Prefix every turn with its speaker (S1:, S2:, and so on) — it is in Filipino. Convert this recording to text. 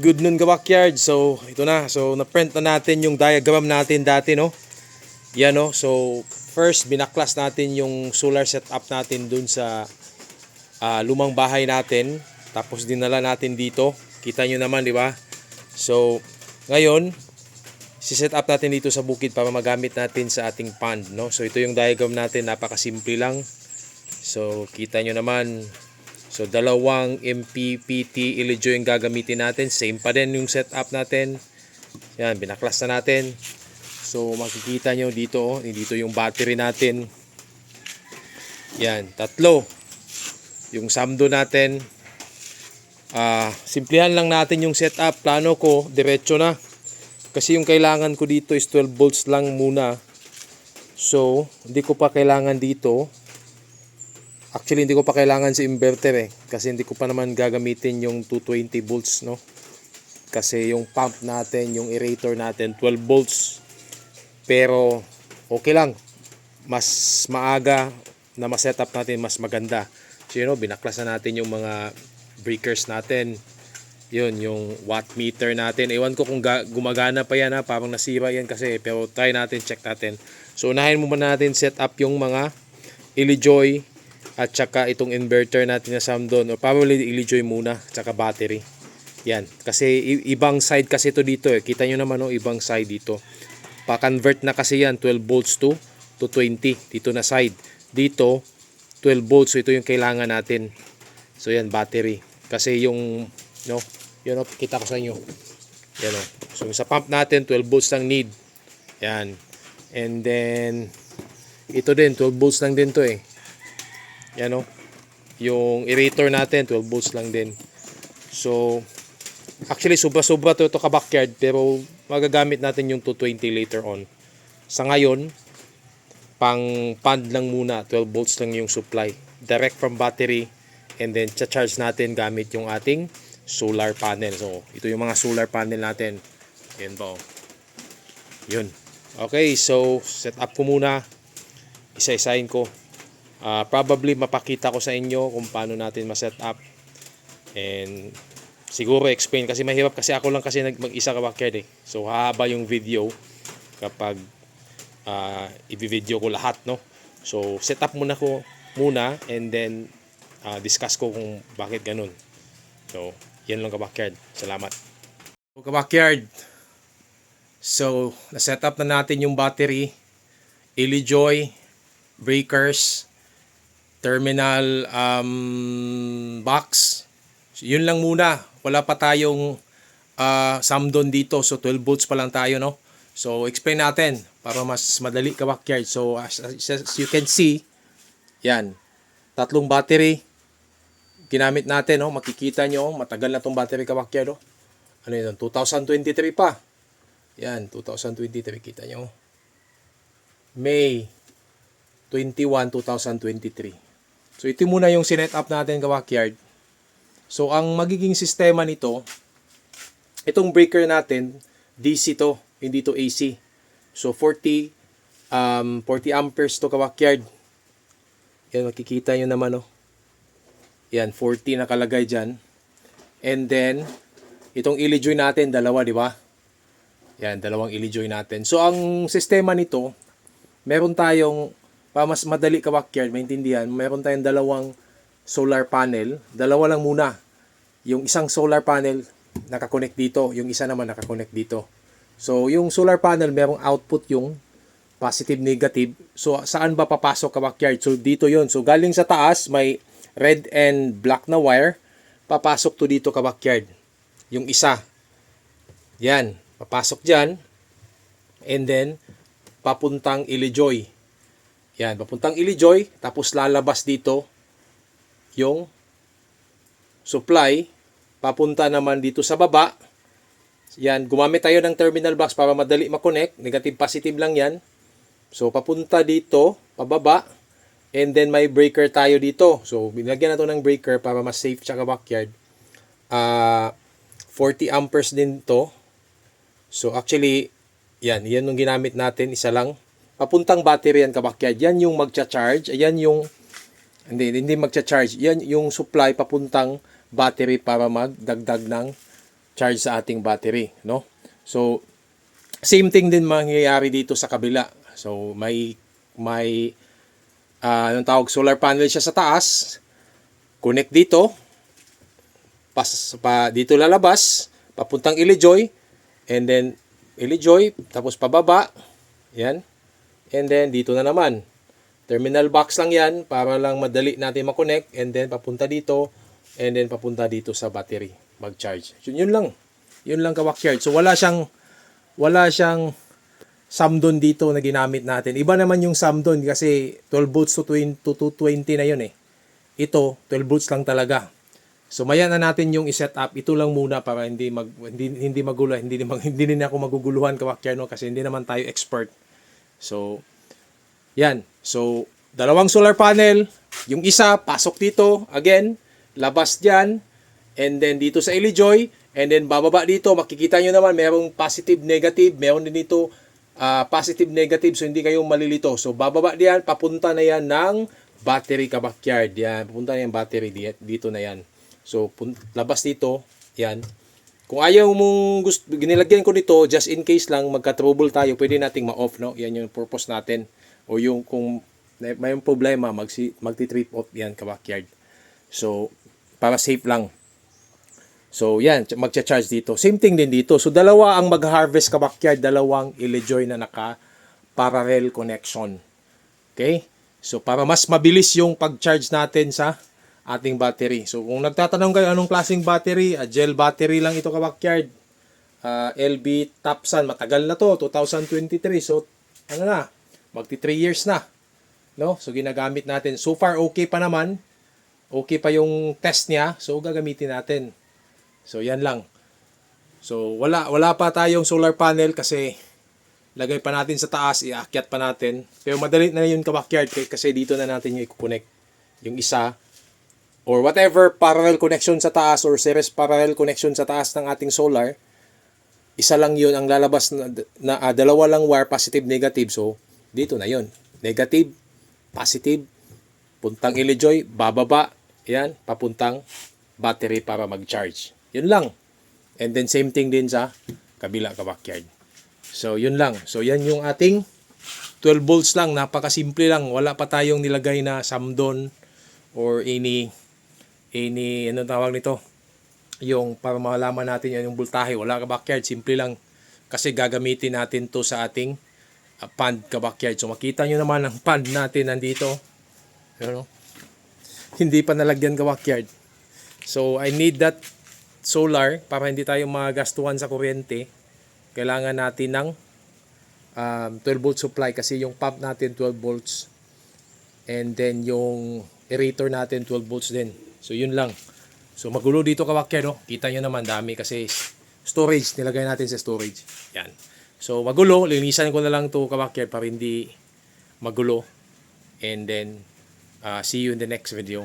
S1: Good noon ka-backyard. So, ito na. So, na-print na natin yung diagram natin dati, no? Yan, no? So, first, binaklas natin yung solar setup natin dun sa lumang bahay natin. Tapos, dinala natin dito. Kita nyo naman, di ba? So, ngayon, si-set up natin dito sa bukid para magamit natin sa ating pond, no? So, ito yung diagram natin. Napakasimple lang. So, kita nyo naman. So, dalawang MPPT Ilijo yung gagamitin natin. Same pa din yung setup natin. Yan, binaklas na natin. So, makikita nyo dito, oh, dito yung battery natin. Yan, tatlo. Yung samdo natin. Simplihan lang natin yung setup. Plano ko, diretso na. Kasi yung kailangan ko dito is 12 volts lang muna. So, hindi ko pa kailangan dito. Actually, hindi ko pa kailangan si inverter kasi hindi ko pa naman gagamitin yung 220 volts, no? Kasi yung pump natin, yung aerator natin, 12 volts. Pero, okay lang. Mas maaga na ma-setup natin, mas maganda. So, binaklas na natin yung mga breakers natin. Yun, yung watt meter natin. Ewan ko kung gumagana pa yan, parang nasira yan kasi. Pero try natin, check natin. So, unahin mo muna natin set up yung mga Ilijoy at saka itong inverter natin na Samdon, or probably Ilijoy muna, saka battery. Yan, kasi ibang side kasi ito dito Kita nyo naman, ibang side dito. Pa-convert na kasi yan, 12 volts to 20 dito na side. Dito 12 volts, so ito yung kailangan natin. So yan, battery. Kasi yung yun, kita ko sa inyo. Yan, so sa pump natin 12 volts lang need. Yan. And then ito din 12 volts lang din to Yan, yung aerator natin 12 volts lang din. So actually sobra-sobra to ka-backyard, pero magagamit natin yung 220 later on. Sa ngayon, pang pond lang muna, 12 volts lang yung supply. Direct from battery, and then cha-charge natin gamit yung ating solar panel. So ito yung mga solar panel natin. Yan po. Yun. Okay, so set up ko muna. Isa-isahin ko. Probably mapakita ko sa inyo kung paano natin ma-set up. And siguro explain kasi mahirap kasi ako lang kasi mag-isa ka-backyard So hahaba yung video kapag i-video ko lahat, no? So set up muna ko and then discuss ko kung bakit ganun. So yan lang ka-backyard. Salamat. So ka-backyard. So na-set up na natin yung battery, Ilijoy, breakers, terminal box. So, yun lang muna. Wala pa tayong Samdon dito. So 12 volts pa lang tayo, no? So explain natin para mas madali ka-backyard. So as you can see, yan. Tatlong battery ginamit natin, no? Makikita nyo, matagal na tong battery ka-backyard, no? Ano yun? 2023 pa. Yan, 2023, kita nyo. May 21, 2023. So ito muna yung sinet up natin ka-backyard. So ang magiging sistema nito, itong breaker natin, DC to, hindi to AC. So 40 amperes to ka-backyard. Yan, makikita nyo naman, Yan, 40 nakalagay dyan. And then, itong Ilijoy natin, dalawa, di ba? Yan, dalawang Ilijoy natin. So ang sistema nito, meron tayong, para mas madali ka-backyard, maintindihan, meron tayong dalawang solar panel. Dalawa lang muna. Yung isang solar panel nakakonect dito, yung isa naman nakakonect dito. So yung solar panel, merong output yung positive, negative. So saan ba papasok ka-backyard? So dito yon. So galing sa taas, may red and black na wire. Papasok to dito ka-backyard. Yung isa. Yan, papasok dyan. And then, papuntang Ilijoy. Yan, papuntang Ilijoy, tapos lalabas dito yung supply, papunta naman dito sa baba. Yan, gumamit tayo ng terminal box para madali makonect, negative positive lang yan. So papunta dito, pababa, and then may breaker tayo dito. So binagyan na to ng breaker para mas safe siya ka-backyard. 40 amperes din to. So actually, yan yung ginamit natin, isa lang. Papuntang battery yan ka-backyard. Yan yung magcha-charge. Ayan yung hindi magcha-charge. Yan yung supply papuntang battery para magdagdag ng charge sa ating battery, no? So same thing din mangyayari dito sa kabila. So may anong tawag, solar panel siya sa taas. Connect dito. Dito lalabas, papuntang Ilijoy, and then Ilijoy, tapos pababa. Yan. And then dito na naman. Terminal box lang yan para lang madali natin makonect, and then papunta dito, and then papunta dito sa battery mag-charge. Yun lang. Yun lang ka-backyard. So wala siyang Samdon dito na ginamit natin. Iba naman yung Samdon kasi 12 volts to 220 na yun eh. Ito 12 volts lang talaga. So maya na natin yung i-set up. Ito lang muna para hindi magulo, hindi din ako maguguluhan ka-backyard, no, kasi hindi naman tayo expert. So yan. So dalawang solar panel, yung isa pasok dito, again, labas diyan, and then dito sa Ilijoy, and then bababa dito, makikita nyo naman mayroong positive, negative, meron din dito positive, negative, so hindi kayo malilito. So bababa diyan, papunta na yan ng battery ka-backyard. Yan, papunta na yung battery dito na yan. So labas dito, yan. Kung ayaw mong ginilagyan ko dito, just in case lang magka-trouble tayo, pwede nating ma-off, no? Yan yung purpose natin. O yung kung may problema, magti-trip off yan ka-backyard. So para safe lang. So yan, magcha-charge dito. Same thing din dito. So dalawa ang mag-harvest ka-backyard, dalawang Ilijoy na naka-parallel connection. Okay? So para mas mabilis yung pag-charge natin sa ating battery. So kung nagtatanong kayo anong klaseng battery, gel battery lang ito ka-backyard. LB Tapsan, matagal na to, 2023. So ano na, magti 3 years na. No? So ginagamit natin. So far okay pa naman. Okay pa yung test niya. So gagamitin natin. So yan lang. So wala pa tayong solar panel kasi lagay pa natin sa taas, iakyat pa natin. Pero madali na yun ka-backyard kasi dito na natin yung i-connect. Yung isa or whatever parallel connection sa taas or series parallel connection sa taas ng ating solar, isa lang yun ang lalabas na dalawa lang wire, positive, negative. So dito na yun. Negative, positive, puntang Ilijoy, bababa, yan, papuntang battery para mag-charge. Yun lang. And then same thing din sa kabila ka-backyard. So yun lang. So yan yung ating 12 volts lang. Napakasimple lang. Wala pa tayong nilagay na Samdon or any ano tawag nito? Yung para malaman natin yan yung voltahe. Wala ka-backyard. Simple lang. Kasi gagamitin natin to sa ating pond ka-backyard. So makita nyo naman ang pond natin nandito. You know? Hindi pa nalagyan ka-backyard. So I need that solar para hindi tayo magastuhan sa kuryente. Kailangan natin ng 12 volt supply kasi yung pump natin 12 volts and then yung aerator natin 12 volts din. So yun lang. So magulo dito ka-backyard, no? Kita nyo naman dami kasi storage, nilagay natin sa storage. Yan. So magulo, linisan ko na lang to ka-backyard para hindi magulo. And then see you in the next video.